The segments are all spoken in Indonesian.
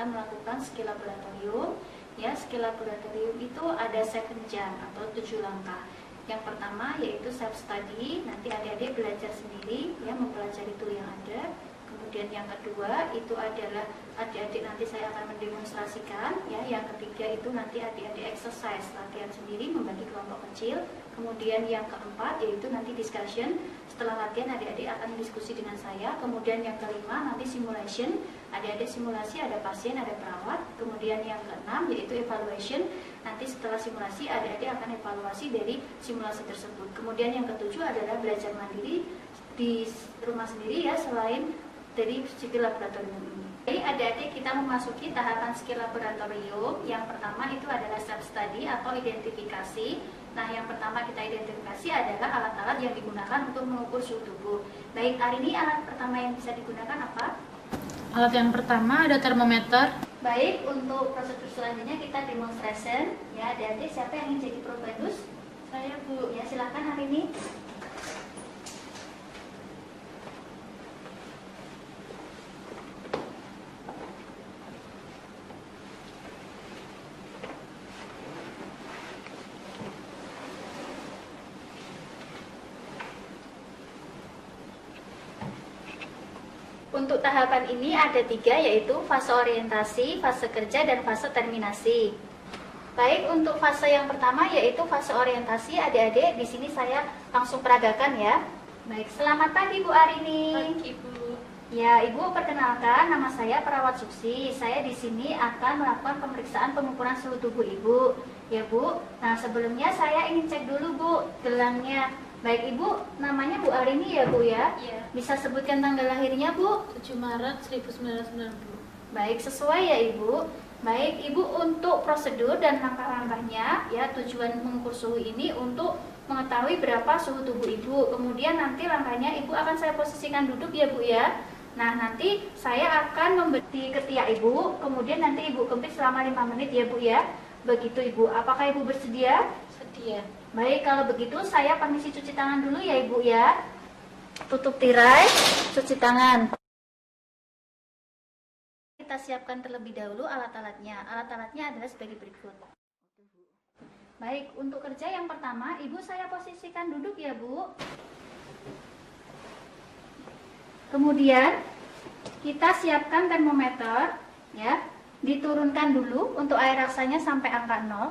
akan melakukan skill laboratorium. Ya, skill laboratorium itu ada 7 jam atau 7 langkah. Yang pertama yaitu self study, nanti adik-adik belajar sendiri ya, mempelajari tool yang ada. Kemudian yang kedua itu adalah adik-adik nanti saya akan mendemonstrasikan ya. Yang ketiga itu nanti adik-adik exercise, latihan sendiri membagi kelompok kecil. Kemudian yang keempat yaitu nanti discussion. Setelah latihan adik-adik akan diskusi dengan saya. Kemudian yang kelima nanti simulation. Adik-adik simulasi, ada pasien, ada perawat. Kemudian yang keenam yaitu evaluation. Nanti setelah simulasi adik-adik akan evaluasi dari simulasi tersebut. Kemudian yang ketujuh adalah belajar mandiri di rumah sendiri ya, selain dari skill laboratorium ini. Jadi adik-adik kita memasuki tahapan skill laboratorium. Yang pertama itu adalah self study atau identifikasi. Nah, yang pertama kita identifikasi adalah alat-alat yang digunakan untuk mengukur suhu tubuh. Baik, hari ini alat pertama yang bisa digunakan apa? Alat yang pertama ada termometer. Baik, untuk prosedur selanjutnya kita demonstration. Ya, adik-adik siapa yang ingin jadi probandus? Saya, Bu. Ya, silakan hari ini. Untuk tahapan ini ada 3, yaitu fase orientasi, fase kerja, dan fase terminasi. Baik, untuk fase yang pertama yaitu fase orientasi, adik-adik di sini saya langsung peragakan ya. Baik, selamat pagi Bu Arini. Pagi, Bu. Ya, Ibu perkenalkan, nama saya Perawat Suksi. Saya di sini akan melakukan pemeriksaan pengukuran suhu tubuh Ibu. Ya Bu. Nah, sebelumnya saya ingin cek dulu Bu gelangnya. Baik Ibu, namanya Bu Arini ya Bu ya? Iya. Bisa sebutkan tanggal lahirnya Bu? 7 Maret 1990. Baik, sesuai ya Ibu. Baik Ibu, untuk prosedur dan langkah-langkahnya ya, tujuan mengukur suhu ini untuk mengetahui berapa suhu tubuh Ibu. Kemudian nanti langkahnya Ibu akan saya posisikan duduk ya Bu ya. Nah, nanti saya akan memberi ketiak Ibu, kemudian nanti Ibu kempit selama 5 menit ya Bu ya. Begitu Ibu, apakah Ibu bersedia? Sedia. Baik, kalau begitu saya permisi cuci tangan dulu ya Ibu ya. Tutup tirai, cuci tangan. Kita siapkan terlebih dahulu alat-alatnya. Alat-alatnya adalah sebagai berikut. Baik, untuk kerja yang pertama, Ibu saya posisikan duduk ya Bu. Kemudian kita siapkan termometer ya. Diturunkan dulu untuk air raksanya sampai angka 0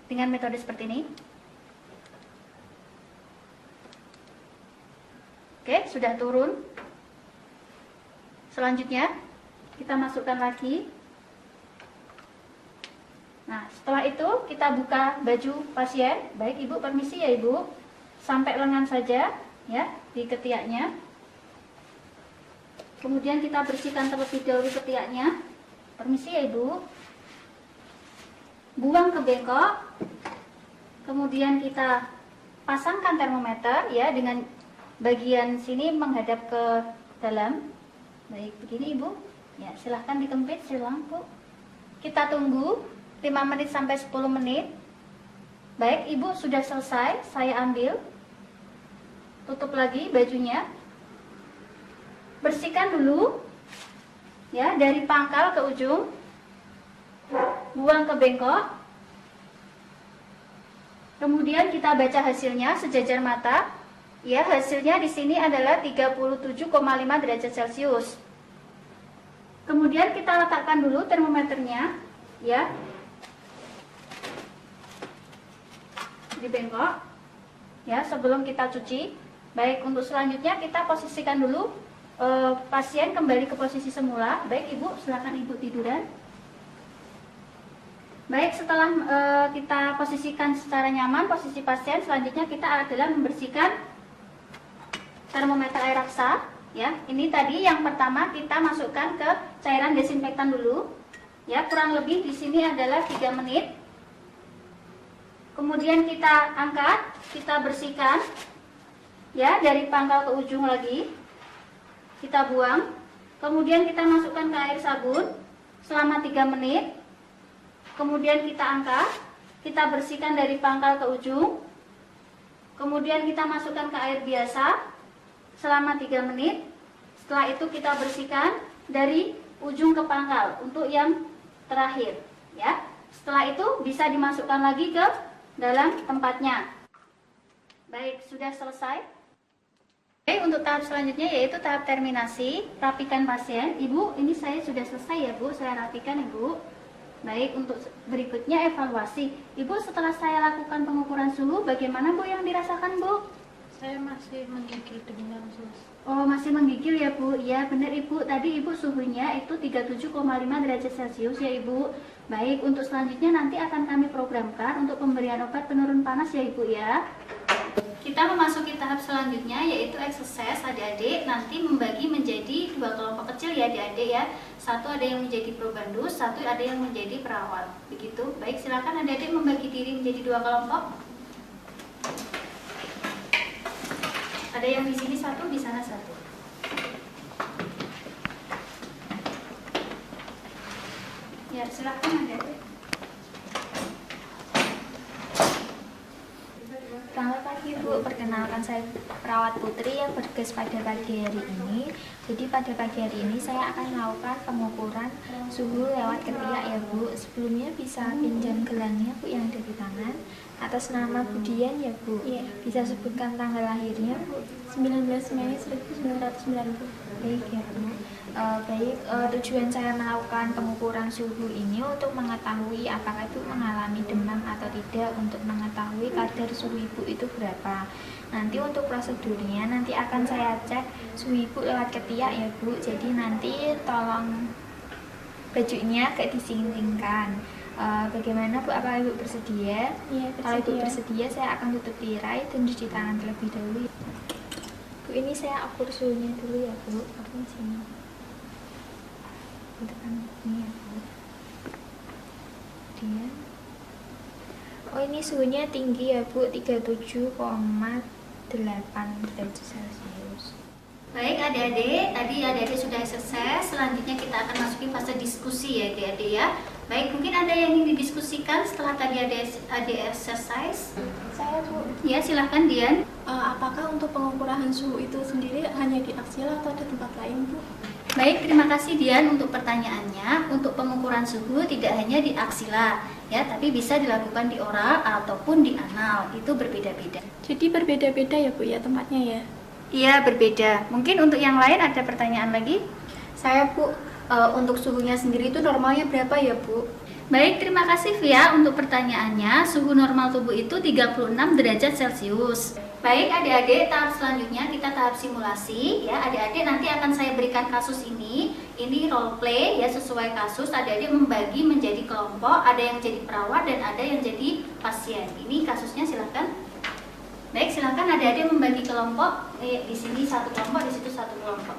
dengan metode seperti ini. Oke, sudah turun. Selanjutnya kita masukkan lagi. Nah, setelah itu kita buka baju pasien. Baik Ibu, permisi ya Ibu. Sampai lengan saja ya di ketiaknya. Kemudian kita bersihkan terlebih dahulu ketiaknya. Permisi ya Ibu. Buang ke bengkok. Kemudian kita pasangkan termometer ya dengan bagian sini menghadap ke dalam. Baik, begini Ibu. Ya, silahkan dikempit, silang Bu. Kita tunggu 5 menit sampai 10 menit. Baik, Ibu sudah selesai, saya ambil. Tutup lagi bajunya. Bersihkan dulu. Ya, dari pangkal ke ujung. Buang ke bengkok. Kemudian kita baca hasilnya sejajar mata. Ya, hasilnya di sini adalah 37,5 derajat Celcius. Kemudian kita letakkan dulu termometernya, ya, di bengkok, ya, sebelum kita cuci. Baik, untuk selanjutnya kita posisikan dulu pasien kembali ke posisi semula. Baik Ibu, silakan Ibu tiduran. Baik, setelah kita posisikan secara nyaman posisi pasien, selanjutnya kita adalah membersihkan termometer air raksa. Ya, ini tadi yang pertama kita masukkan ke cairan desinfektan dulu. Ya, kurang lebih di sini adalah 3 menit. Kemudian kita angkat, kita bersihkan. Ya, dari pangkal ke ujung lagi. Kita buang. Kemudian kita masukkan ke air sabun selama 3 menit. Kemudian kita angkat, kita bersihkan dari pangkal ke ujung. Kemudian kita masukkan ke air biasa selama 3 menit. Setelah itu kita bersihkan dari ujung ke pangkal untuk yang terakhir ya. Setelah itu bisa dimasukkan lagi ke dalam tempatnya. Baik, sudah selesai. Oke, untuk tahap selanjutnya yaitu tahap terminasi, rapikan pasien. Ibu, ini saya sudah selesai ya Bu, saya rapikan Ibu. Baik, untuk berikutnya evaluasi. Ibu, setelah saya lakukan pengukuran suhu, bagaimana Bu yang dirasakan Bu? Saya masih menggigil dengan sus. Oh, masih menggigil ya Bu? Iya benar Ibu, tadi Ibu suhunya itu 37,5 derajat Celcius ya Ibu. Baik, untuk selanjutnya nanti akan kami programkan untuk pemberian obat penurun panas ya Ibu ya. Kita memasuki tahap selanjutnya yaitu exercise. Adik-adik nanti membagi menjadi 2 kelompok kecil ya adik-adik ya. Satu ada yang menjadi probandus, satu ada yang menjadi perawat. Begitu. Baik, silakan adik-adik membagi diri menjadi 2 kelompok. Ada yang di sini satu, di sana satu. Ya, silakan adik-adik. Selamat pagi Bu, perkenalkan saya perawat Putri yang bertugas pada pagi hari ini. Jadi pada pagi hari ini saya akan melakukan pengukuran suhu lewat ketiak ya Bu. Sebelumnya bisa pinjam gelangnya Bu yang ada di tangan. Atas nama Budian ya Bu. Iya. Bisa sebutkan tanggal lahirnya Bu. 19 Mei 1990. Baik ya Bu. Tujuan saya melakukan pengukuran suhu ini untuk mengetahui apakah Ibu mengalami demam atau tidak, untuk mengetahui kadar suhu Ibu itu berapa. Nanti untuk prosedurnya nanti akan saya cek suhu Ibu lewat ketiak ya Bu. Jadi nanti tolong bajunya agak disinggingkan. Bagaimana Bu? Apakah Ibu bersedia? Iya, Kalau Ibu bersedia. bersedia, saya akan tutup tirai dan cuci tangan terlebih dahulu. Bu, ini saya ukur suhunya dulu ya Bu. Aku di sini. Tekan ini ya Bu. Kemudian, oh ini suhunya tinggi ya Bu, 37,8 derajat Celcius. Baik adik-adik, tadi adik-adik sudah exercise. Selanjutnya kita akan masuki fase diskusi ya adik-adik ya. Baik, mungkin ada yang ingin didiskusikan setelah tadi adik exercise? Saya Bu, Ya, silahkan Dian. apakah untuk pengukuran suhu itu sendiri hanya di aksila atau ada tempat lain Bu? Baik, terima kasih Dian untuk pertanyaannya. Untuk pengukuran suhu tidak hanya di aksila ya, tapi bisa dilakukan di oral ataupun di anal. Itu berbeda-beda. Jadi berbeda-beda ya Bu ya tempatnya ya? Iya, berbeda. Mungkin untuk yang lain ada pertanyaan lagi? Saya Bu, untuk suhunya sendiri itu normalnya berapa ya Bu? Baik, terima kasih Via untuk pertanyaannya. Suhu normal tubuh itu 36 derajat Celcius. Baik adik-adik, tahap selanjutnya kita tahap simulasi ya. Adik-adik nanti akan saya berikan kasus ini. Ini role play ya, sesuai kasus. Adik-adik membagi menjadi kelompok, ada yang jadi perawat dan ada yang jadi pasien. Ini kasusnya, silakan. Baik, silakan adik-adik membagi kelompok. Di sini satu kelompok, di situ satu kelompok.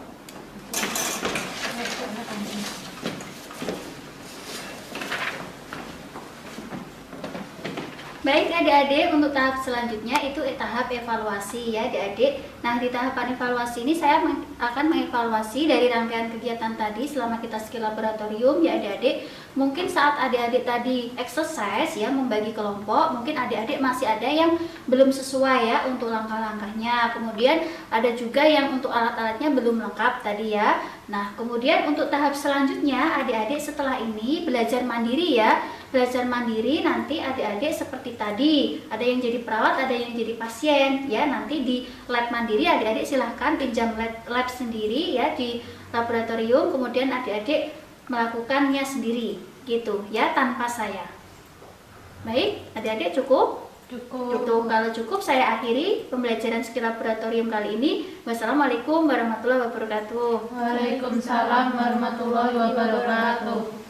Baik adik-adik, untuk tahap selanjutnya itu tahap evaluasi ya adik-adik. Nah, di tahapan evaluasi ini saya akan mengevaluasi dari rangkaian kegiatan tadi selama kita skill laboratorium ya adik-adik. Mungkin saat adik-adik tadi exercise ya, membagi kelompok, mungkin adik-adik masih ada yang belum sesuai ya untuk langkah-langkahnya. Kemudian ada juga yang untuk alat-alatnya belum lengkap tadi ya. Nah, kemudian untuk tahap selanjutnya adik-adik setelah ini belajar mandiri ya. Belajar mandiri nanti adik-adik seperti tadi, ada yang jadi perawat, ada yang jadi pasien ya. Nanti di lab mandiri adik-adik silahkan pinjam lab sendiri ya di laboratorium, kemudian adik-adik melakukannya sendiri gitu ya, tanpa saya. Baik, adik-adik cukup? Cukup. Kalau cukup saya akhiri pembelajaran skill laboratorium kali ini. Wassalamualaikum warahmatullahi wabarakatuh. Waalaikumsalam warahmatullahi wabarakatuh.